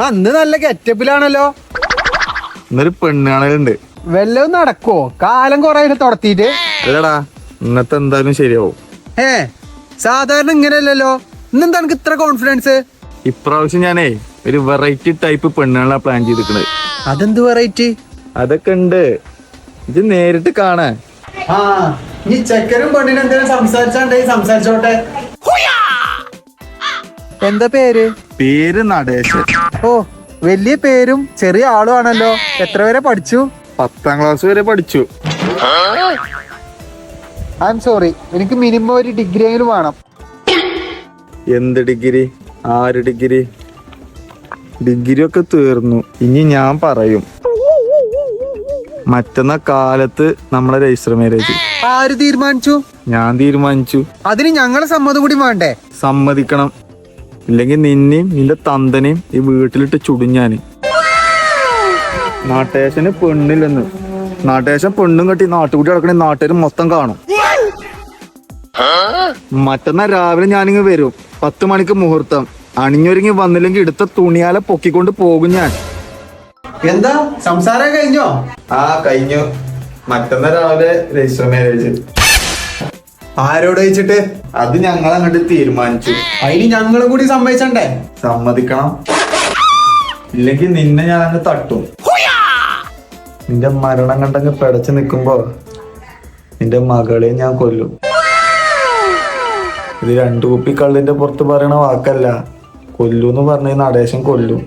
അന്ന് നല്ല ഗെറ്റപ്പിലാണല്ലോ. ഇന്നൊരു പെണ്ണ് കാണലുണ്ട്. വല്ലതും നടക്കോ? കാലം കൊറേ തുടത്തിട്ട്. അല്ലടാ, ഇന്നത്തെ എന്തായാലും ശരിയാവും. സാധാരണ ഇങ്ങനെയല്ലല്ലോ. ഇന്നെന്താ എനിക്ക് ഇത്ര കോൺഫിഡൻസ്? ഇപ്രാവശ്യം ഞാനേ ഒരു വെറൈറ്റി ടൈപ്പ് പെണ്ണുകളാ പ്ലാൻ ചെയ്തിരിക്കണത്. അതെന്ത് വെറൈറ്റി? അതൊക്കെ ഉണ്ട്, ഇത് നേരിട്ട് കാണാൻ. ഈ ചെക്കനും പെണ്ണിനും എന്തെങ്കിലും സംസാരിച്ചാണ്ടേ സംസാരിച്ചോട്ടെ. എന്താ പേര്? പേര് നടേശൻ. ഓ, വലിയ പേരും ചെറിയ ആളും ആണല്ലോ. എത്ര വരെ പഠിച്ചു? 10ാം ക്ലാസ് വരെ പഠിച്ചു. ഐ എം സോറി, എനിക്ക് മിനിമം ഒരു ഡിഗ്രി എങ്കിലും വേണം. എന്ത് ഡിഗ്രി? ആര് ഡിഗ്രി? ഡിഗ്രി ഒക്കെ തീർന്നു. ഇനി ഞാൻ പറയും. മറ്റന്നാ കാലത്ത് നമ്മളെ രജിസ്റ്റർ മാരേജ്. ആര് തീരുമാനിച്ചു? ഞാൻ തീരുമാനിച്ചു. അതിന് ഞങ്ങളെ സമ്മതം കൂടി വേണ്ടേ? സമ്മതിക്കണം, ഇല്ലെങ്കിൽ നിന്നെയും നിന്റെ തന്തനെയും ഈ വീട്ടിലിട്ട് ചുടുഞ്ഞാന്. നാട്ടേശന് പെണ്ണില്ലെന്ന്. നാട്ടേശൻ പെണ്ണും കെട്ടി നാട്ടുകൂടി കിടക്കണ നാട്ടുകാർ മൊത്തം കാണും. മറ്റന്നാ രാവിലെ ഞാനിങ്ങ് വരും. 10 മണിക്ക് മുഹൂർത്തം. അണിഞ്ഞൊരുങ്ങി വന്നില്ലെങ്കിൽ എടുത്ത തുണിയാലെ പൊക്കിക്കൊണ്ട് പോകും ഞാൻ. എന്താ സംസാരം കഴിഞ്ഞോ? കഴിഞ്ഞു. മറ്റന്നാ രാവിലെ രജിസ്റ്റർ മാരേജ്. ആരോട് ചോദിച്ചിട്ട്? അത് ഞങ്ങൾ അങ്ങോട്ട് തീരുമാനിച്ചു. അതിന് ഞങ്ങളും കൂടി സമ്മതിച്ചണ്ടേ? സമ്മതിക്കണം, ഇല്ലെങ്കിൽ നിന്നെ ഞാൻ അങ്ങ് തട്ടും. നിന്റെ മരണം കണ്ടങ്ങ് പിടച്ചു നിൽക്കുമ്പോ നിന്റെ മകളെ ഞാൻ കൊല്ലും. ഇത് 2 കുപ്പി കള്ളിന്റെ പുറത്ത് പറയണ വാക്കല്ല. കൊല്ലൂന്ന് പറഞ്ഞ നടേശൻ കൊല്ലും.